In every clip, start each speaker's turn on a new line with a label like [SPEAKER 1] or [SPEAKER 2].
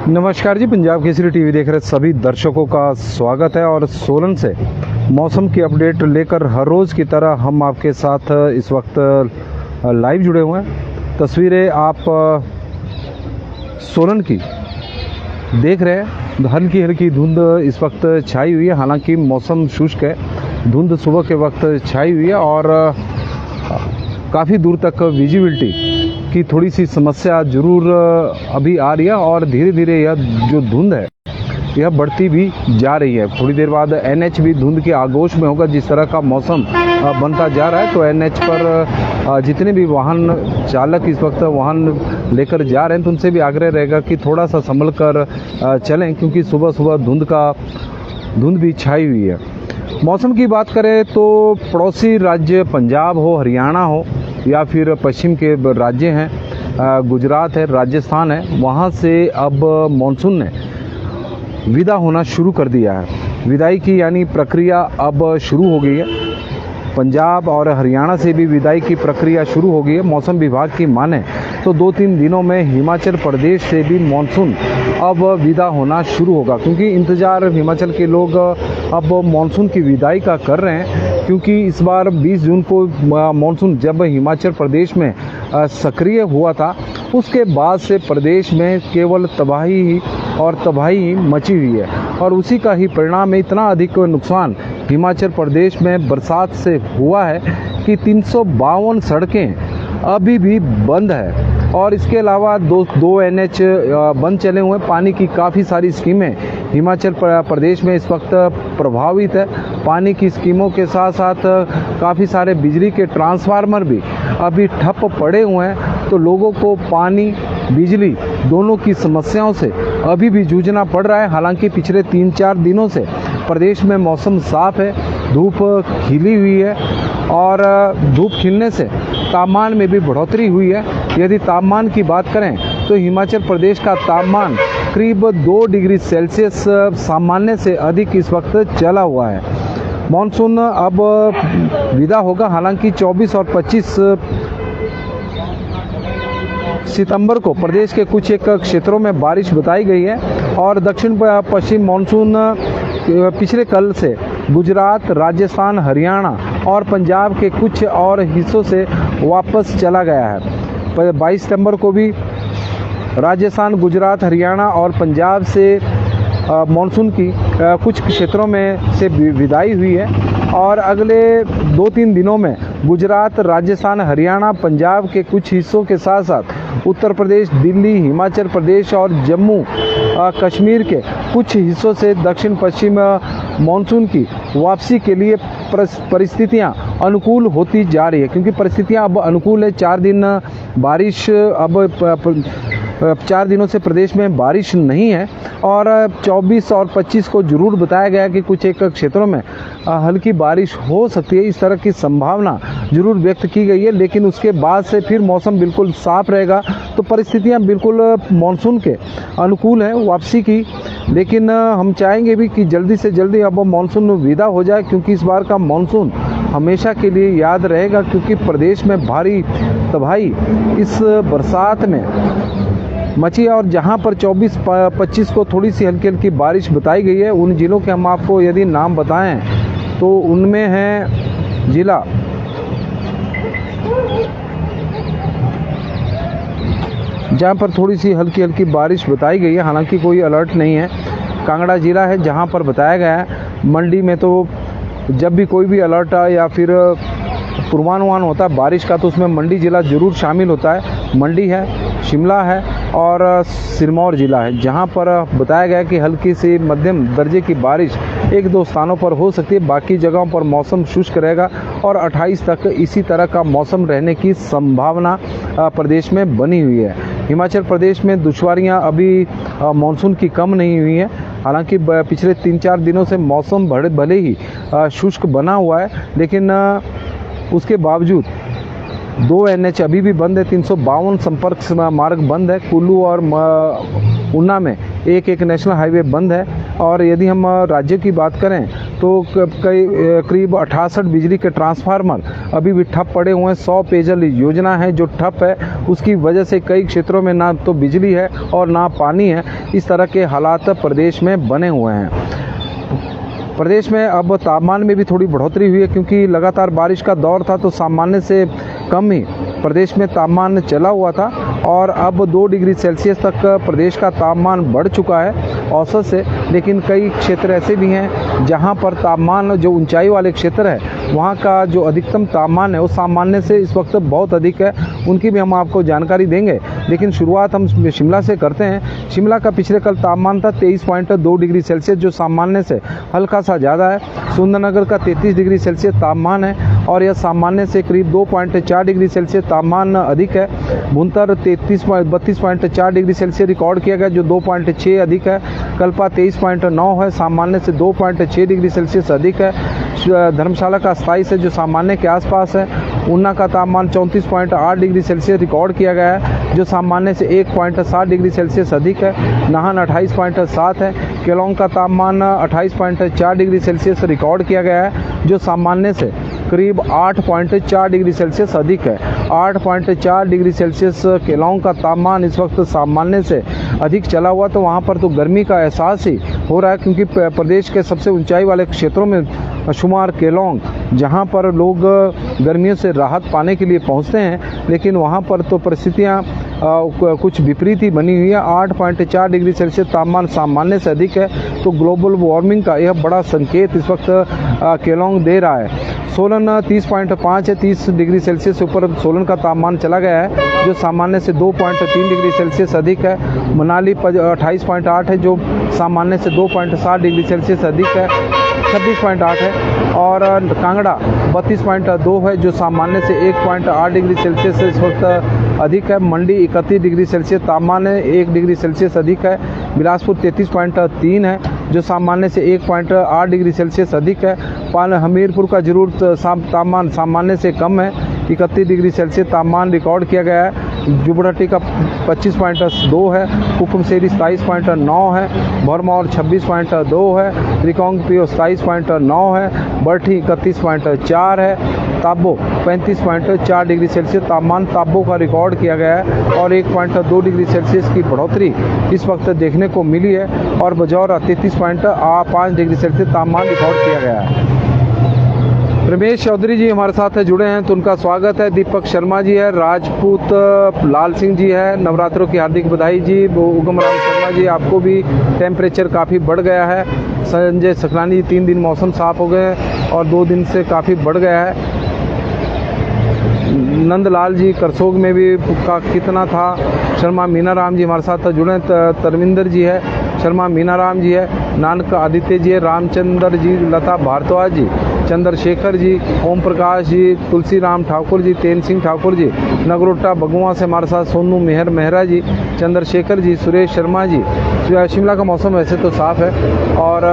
[SPEAKER 1] नमस्कार जी, पंजाब केसरी टीवी देख रहे सभी दर्शकों का स्वागत है। और सोलन से मौसम की अपडेट लेकर हर रोज़ की तरह हम आपके साथ इस वक्त लाइव जुड़े हुए हैं। तस्वीरें आप सोलन की देख रहे हैं। हल्की हल्की धुंध इस वक्त छाई हुई है, हालांकि मौसम शुष्क है। धुंध सुबह के वक्त छाई हुई है और काफ़ी दूर तक विजिबिलिटी की थोड़ी सी समस्या ज़रूर अभी आ रही है और धीरे धीरे यह जो धुंध है यह बढ़ती भी जा रही है। थोड़ी देर बाद एनएच भी धुंध के आगोश में होगा। जिस तरह का मौसम बनता जा रहा है तो एनएच पर जितने भी वाहन चालक इस वक्त वाहन लेकर जा रहे हैं तो उनसे भी आग्रह रहेगा कि थोड़ा सा संभल कर चलें, क्योंकि सुबह सुबह धुंध भी छाई हुई है। मौसम की बात करें तो पड़ोसी राज्य पंजाब हो, हरियाणा हो या फिर पश्चिम के राज्य हैं, गुजरात है, राजस्थान है, वहाँ से अब मानसून ने विदा होना शुरू कर दिया है। विदाई की यानी प्रक्रिया अब शुरू हो गई है। पंजाब और हरियाणा से भी विदाई की प्रक्रिया शुरू हो गई है। मौसम विभाग की माने तो 2-3 दिनों में हिमाचल प्रदेश से भी मानसून अब विदा होना शुरू होगा, क्योंकि इंतज़ार हिमाचल के लोग अब मानसून की विदाई का कर रहे हैं। क्योंकि इस बार 20 जून को मानसून जब हिमाचल प्रदेश में सक्रिय हुआ था, उसके बाद से प्रदेश में केवल तबाही मची हुई है और उसी का ही परिणाम है। इतना अधिक नुकसान हिमाचल प्रदेश में बरसात से हुआ है कि 352 सड़कें अभी भी बंद है और इसके अलावा दो एनएच बंद चले हुए हैं। पानी की काफ़ी सारी स्कीमें हिमाचल प्रदेश में इस वक्त प्रभावित है। पानी की स्कीमों के साथ साथ काफ़ी सारे बिजली के ट्रांसफार्मर भी अभी ठप पड़े हुए हैं। तो लोगों को पानी बिजली दोनों की समस्याओं से अभी भी जूझना पड़ रहा है। हालांकि पिछले 3-4 दिनों से प्रदेश में मौसम साफ है, धूप खिली हुई है और धूप खिलने से तापमान में भी बढ़ोतरी हुई है। यदि तापमान की बात करें तो हिमाचल प्रदेश का तापमान करीब 2 डिग्री सेल्सियस सामान्य से अधिक इस वक्त चला हुआ है। मानसून अब विदा होगा। हालांकि 24 और 25 सितंबर को प्रदेश के कुछ एक क्षेत्रों में बारिश बताई गई है और दक्षिण पश्चिम मानसून पिछले कल से गुजरात, राजस्थान, हरियाणा और पंजाब के कुछ और हिस्सों से वापस चला गया है। 22 सितंबर को भी राजस्थान, गुजरात, हरियाणा और पंजाब से मानसून की कुछ क्षेत्रों में से विदाई हुई है और अगले 2-3 दिनों में गुजरात, राजस्थान, हरियाणा, पंजाब के कुछ हिस्सों के साथ साथ उत्तर प्रदेश, दिल्ली, हिमाचल प्रदेश और जम्मू कश्मीर के कुछ हिस्सों से दक्षिण पश्चिम मानसून की वापसी के लिए परिस्थितियां अनुकूल होती जा रही है। क्योंकि परिस्थितियां अब अनुकूल है। 4 दिन बारिश, अब 4 दिनों से प्रदेश में बारिश नहीं है और 24 और 25 को जरूर बताया गया कि कुछ एक क्षेत्रों में हल्की बारिश हो सकती है। इस तरह की संभावना जरूर व्यक्त की गई है, लेकिन उसके बाद से फिर मौसम बिल्कुल साफ रहेगा। तो परिस्थितियां बिल्कुल मानसून के अनुकूल हैं वापसी की। लेकिन हम चाहेंगे भी कि जल्दी से जल्दी अब मानसून विदा हो जाए, क्योंकि इस बार का मानसून हमेशा के लिए याद रहेगा। क्योंकि प्रदेश में भारी तबाही इस बरसात में मची है और जहां पर 24-25 को थोड़ी सी हल्की हल्की बारिश बताई गई है, उन जिलों के हम आपको यदि नाम बताएं तो उनमें है जिला जहां पर थोड़ी सी हल्की हल्की बारिश बताई गई है। हालांकि कोई अलर्ट नहीं है। कांगड़ा जिला है जहां पर बताया गया है। मंडी में तो जब भी कोई भी अलर्ट या फिर पूर्वानुमान होता है बारिश का तो उसमें मंडी जिला जरूर शामिल होता है। मंडी है, शिमला है और सिरमौर जिला है, जहां पर बताया गया कि हल्की से मध्यम दर्जे की बारिश 1-2 स्थानों पर हो सकती है। बाकी जगहों पर मौसम शुष्क रहेगा और 28 तक इसी तरह का मौसम रहने की संभावना प्रदेश में बनी हुई है। हिमाचल प्रदेश में दुश्वारियां अभी मानसून की कम नहीं हुई हैं। हालांकि पिछले 3-4 दिनों से मौसम भले ही शुष्क बना हुआ है, लेकिन उसके बावजूद 2 एनएच अभी भी बंद है। 352 संपर्क मार्ग बंद है। कुल्लू और ऊना में एक नेशनल हाईवे बंद है। और यदि हम राज्य की बात करें तो करीब 68 बिजली के ट्रांसफार्मर अभी भी ठप पड़े हुए हैं। 100 पेयजल योजना है जो ठप है, उसकी वजह से कई क्षेत्रों में ना तो बिजली है और ना पानी है। इस तरह के हालात प्रदेश में बने हुए हैं। प्रदेश में अब तापमान में भी थोड़ी बढ़ोतरी हुई है, क्योंकि लगातार बारिश का दौर था तो सामान्य से कम ही प्रदेश में तापमान चला हुआ था और अब 2 डिग्री सेल्सियस तक प्रदेश का तापमान बढ़ चुका है औसत से। लेकिन कई क्षेत्र ऐसे भी हैं जहां पर तापमान, जो ऊंचाई वाले क्षेत्र है वहां का जो अधिकतम तापमान है वो सामान्य से इस वक्त बहुत अधिक है, उनकी भी हम आपको जानकारी देंगे। लेकिन शुरुआत हम शिमला से करते हैं। शिमला का पिछले कल तापमान था 23.2 डिग्री सेल्सियस, जो सामान्य से हल्का सा ज़्यादा है। सुंदरनगर का 33 डिग्री सेल्सियस तापमान है और यह सामान्य से करीब 2.4 डिग्री सेल्सियस तापमान अधिक है। भुंतर 32.4 डिग्री सेल्सियस रिकॉर्ड किया गया, जो 2.6 अधिक है। कल्पा 23.9 है, सामान्य से 2.6 डिग्री सेल्सियस अधिक है। धर्मशाला का 27 है, जो सामान्य के आसपास है। ऊना का तापमान 34.8 डिग्री सेल्सियस रिकॉर्ड किया गया है, जो सामान्य से 1.7 डिग्री सेल्सियस अधिक है। नाहन 28.7 है। केलोंग का तापमान 28.4 डिग्री सेल्सियस रिकॉर्ड किया गया है, जो सामान्य से करीब 8.4 डिग्री सेल्सियस अधिक है। 8.4 डिग्री सेल्सियस केलोंग का तापमान इस वक्त सामान्य से अधिक चला हुआ, तो वहाँ पर तो गर्मी का एहसास ही हो रहा है, क्योंकि प्रदेश के सबसे ऊंचाई वाले क्षेत्रों में शुमार केलोंग, जहाँ पर लोग गर्मियों से राहत पाने के लिए पहुँचते हैं, लेकिन वहाँ पर तो परिस्थितियाँ कुछ विपरीत ही बनी हुई है। 8.4 डिग्री सेल्सियस तापमान सामान्य से अधिक है, तो ग्लोबल वार्मिंग का यह बड़ा संकेत इस वक्त केलोंग दे रहा है। सोलन 30.5 है, 30 डिग्री सेल्सियस से ऊपर सोलन का तापमान चला गया है, जो सामान्य से 2.3 डिग्री सेल्सियस अधिक है। मनाली 28.8 है, जो सामान्य से 2.7 डिग्री सेल्सियस अधिक है। 26.8 है। और कांगड़ा 32.2 है, जो सामान्य से 1.8 डिग्री सेल्सियस इस वक्त अधिक है। मंडी 31 डिग्री सेल्सियस तापमान है, 1 डिग्री सेल्सियस अधिक है। बिलासपुर 33.3 है, जो सामान्य से 1.8 डिग्री सेल्सियस अधिक है। हमीरपुर का जरूर तापमान सामान्य से कम है, 31 डिग्री सेल्सियस तापमान रिकॉर्ड किया गया है। जुबड़हट्टी का 25.2 है। हुकुमशेरी 27.9 है। भरमौर 26.2 है। रिकांगपिओ 27.9 है। बरठी 31.4 है। ताबो 35.4 डिग्री सेल्सियस तापमान ताबो का रिकॉर्ड किया गया है और 1.2 डिग्री सेल्सियस की बढ़ोतरी इस वक्त देखने को मिली है। और बजौरा 33.5 डिग्री सेल्सियस तापमान रिकॉर्ड किया गया है। रमेश चौधरी जी हमारे साथ जुड़े हैं, तो उनका स्वागत है। दीपक शर्मा जी है। राजपूत लाल सिंह जी है। नवरात्रों की हार्दिक बधाई जी। उगम राम शर्मा जी, आपको भी टेम्परेचर काफ़ी बढ़ गया है। संजय सकलानी जी, 3 दिन मौसम साफ हो गए और 2 दिन से काफ़ी बढ़ गया है। नंदलाल जी करसोग में भी का कितना था। शर्मा मीनाराम जी हमारे साथ जुड़े। तरविंदर जी है। शर्मा मीनाराम जी है। नानक आदित्य जी है। रामचंद्र जी, लता भारद्वाज जी, चंद्रशेखर जी, ओम प्रकाश जी, तुलसी राम ठाकुर जी, तेन सिंह ठाकुर जी, नगरोटा बगुआ से हमारे साथ सोनू मेहरा जी, चंद्रशेखर जी, सुरेश शर्मा जी। शिमला का मौसम वैसे तो साफ़ है। और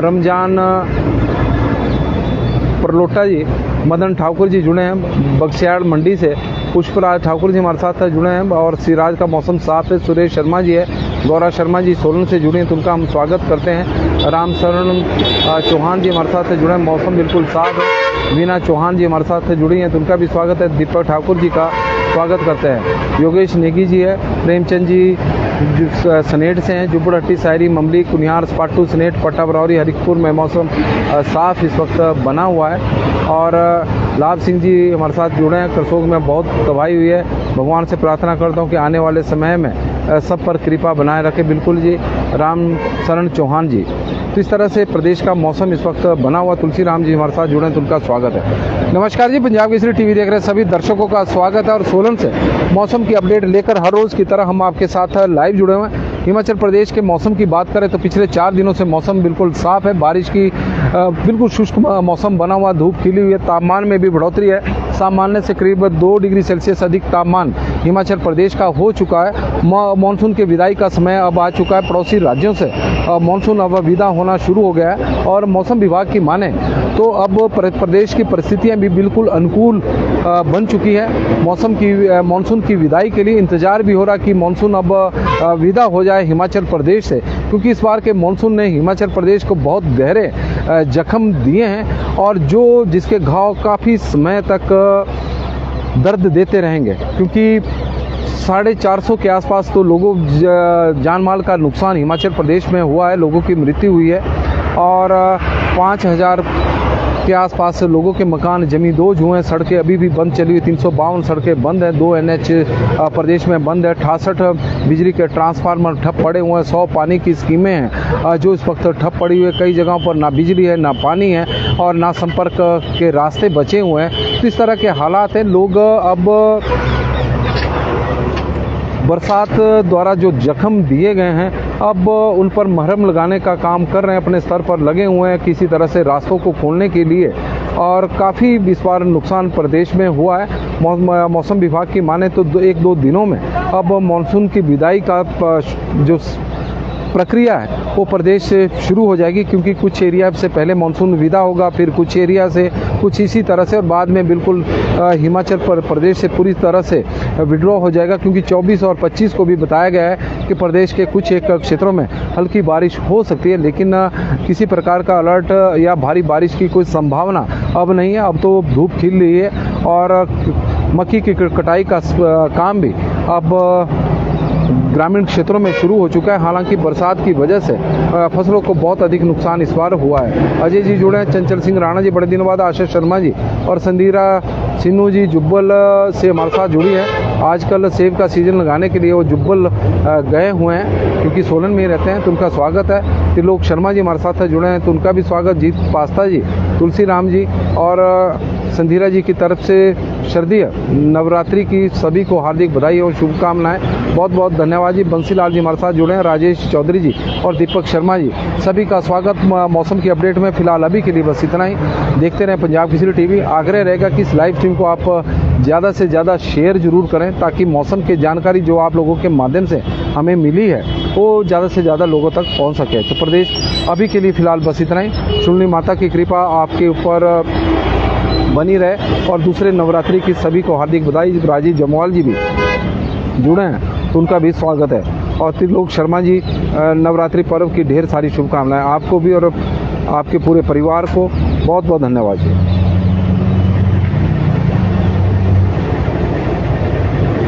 [SPEAKER 1] रमजान परलोटा जी, मदन ठाकुर जी जुड़े हैं बक्सियाड़ मंडी से। पुष्पराज ठाकुर जी हमारे साथ जुड़े हैं और सिराज का मौसम साफ है। सुरेश शर्मा जी है। गौरा शर्मा जी सोलन से जुड़े हैं, तो उनका हम स्वागत करते हैं। राम शरण चौहान जी हमारे साथ जुड़े हैं, मौसम बिल्कुल साफ है। वीना चौहान जी हमारे साथ जुड़ी हैं, तो उनका भी स्वागत है। दीपक ठाकुर जी का स्वागत करते हैं। योगेश नेगी जी है। प्रेमचंद जी सनेट से हैं। जुबड़हट्टी, शायरी, ममली, कुनिहार, स्पाटू, सनेट, पट्टा बरौरी, हरिकपुर में मौसम साफ इस वक्त बना हुआ है। और लाभ सिंह जी हमारे साथ जुड़े हैं। करसोग में बहुत तबाही हुई है। भगवान से प्रार्थना करता हूँ कि आने वाले समय में सब पर कृपा बनाए रखे। बिल्कुल जी। राम शरण चौहान जी। तो इस तरह से प्रदेश का मौसम इस वक्त बना हुआ। तुलसी राम जी हमारे साथ जुड़े हैं, तो उनका स्वागत है। नमस्कार जी, पंजाब केसरी टीवी देख रहे सभी दर्शकों का स्वागत है। और सोलन से मौसम की अपडेट लेकर हर रोज़ की तरह हम आपके साथ लाइव जुड़े हुए हैं। हिमाचल प्रदेश के मौसम की बात करें तो पिछले 4 दिनों से मौसम बिल्कुल साफ है। बारिश की बिल्कुल शुष्क मौसम बना हुआ, धूप खिली हुई है। तापमान में भी बढ़ोतरी है। सामान्य से करीब 2 डिग्री सेल्सियस अधिक तापमान हिमाचल प्रदेश का हो चुका है। मानसून के विदाई का समय अब आ चुका है। पड़ोसी राज्यों से मानसून अब विदा होना शुरू हो गया है। और मौसम विभाग की माने तो अब प्रदेश की परिस्थितियां भी बिल्कुल अनुकूल बन चुकी है। मानसून की विदाई के लिए इंतज़ार भी हो रहा कि मानसून अब विदा हो जाए हिमाचल प्रदेश से, क्योंकि इस बार के मानसून ने हिमाचल प्रदेश को बहुत गहरे जख्म दिए हैं और जिसके घाव काफ़ी समय तक दर्द देते रहेंगे, क्योंकि 450 के आसपास तो लोगों जान माल का नुकसान हिमाचल प्रदेश में हुआ है, लोगों की मृत्यु हुई है और 5000 के आसपास लोगों के मकान जमींदोज हुए हैं। सड़कें अभी भी बंद चली हुई, 352 सड़कें बंद हैं, 2 NH प्रदेश में बंद है, 68 बिजली के ट्रांसफार्मर ठप पड़े हुए हैं, 100 पानी की स्कीमें हैं जो इस वक्त ठप पड़ी हुई है। कई जगहों पर ना बिजली है, ना पानी है और ना संपर्क के रास्ते बचे हुए हैं। तो इस तरह के हालात हैं। लोग अब बरसात द्वारा जो जख्म दिए गए हैं अब उन पर मरहम लगाने का काम कर रहे हैं, अपने स्तर पर लगे हुए हैं किसी तरह से रास्तों को खोलने के लिए। और काफ़ी इस बार नुकसान प्रदेश में हुआ है। मौसम विभाग की माने तो 1-2 दिनों में अब मानसून की विदाई का जो प्रक्रिया है वो प्रदेश से शुरू हो जाएगी, क्योंकि कुछ एरिया से पहले मानसून विदा होगा, फिर कुछ एरिया से कुछ इसी तरह से और बाद में बिल्कुल हिमाचल प्रदेश से पूरी तरह से विड्रॉ हो जाएगा, क्योंकि 24 और 25 को भी बताया गया है कि प्रदेश के कुछ एक क्षेत्रों में हल्की बारिश हो सकती है, लेकिन किसी प्रकार का अलर्ट या भारी बारिश की कोई संभावना अब नहीं है। अब तो धूप खिल रही है और मक्की की कटाई का काम भी अब ग्रामीण क्षेत्रों में शुरू हो चुका है। हालांकि बरसात की वजह से फसलों को बहुत अधिक नुकसान इस बार हुआ है। अजय जी जुड़े हैं, चंचल सिंह राणा जी बड़े दिनों बाद, आशीष शर्मा जी और संदीरा सिन्नू जी जुब्बल से हमारे साथ जुड़ी है। आजकल सेब का सीजन लगाने के लिए वो जुब्बल गए हुए हैं, क्योंकि सोलन में रहते हैं, तो उनका स्वागत है। त्रिलोक शर्मा जी हमारे साथ जुड़े हैं, तो उनका भी स्वागत। जीत पास्ता जी, तुलसी राम जी और संधीरा जी की तरफ से शारदीय नवरात्रि की सभी को हार्दिक बधाई और शुभकामनाएं। बहुत बहुत धन्यवाद जी। बंसीलाल जी हमारे साथ जुड़े हैं, राजेश चौधरी जी और दीपक शर्मा जी, सभी का स्वागत मौसम की अपडेट में। फिलहाल अभी के लिए बस इतना ही। देखते रहें पंजाब केसरी टीवी। आग्रह रहेगा कि इस लाइव स्ट्रीम को आप ज़्यादा से ज़्यादा शेयर जरूर करें, ताकि मौसम की जानकारी जो आप लोगों के माध्यम से हमें मिली है वो ज़्यादा से ज़्यादा लोगों तक पहुँच सके। तो प्रदेश अभी के लिए फ़िलहाल बस इतना ही। शुल्नी माता की कृपा आपके ऊपर बनी रहे और दूसरे नवरात्रि की सभी को हार्दिक बधाई। राजीव जमवाल जी भी जुड़े हैं, तो उनका भी स्वागत है। और त्रिलोक शर्मा जी नवरात्रि पर्व की ढेर सारी शुभकामनाएं आपको भी और आपके पूरे परिवार को। बहुत बहुत धन्यवाद जी।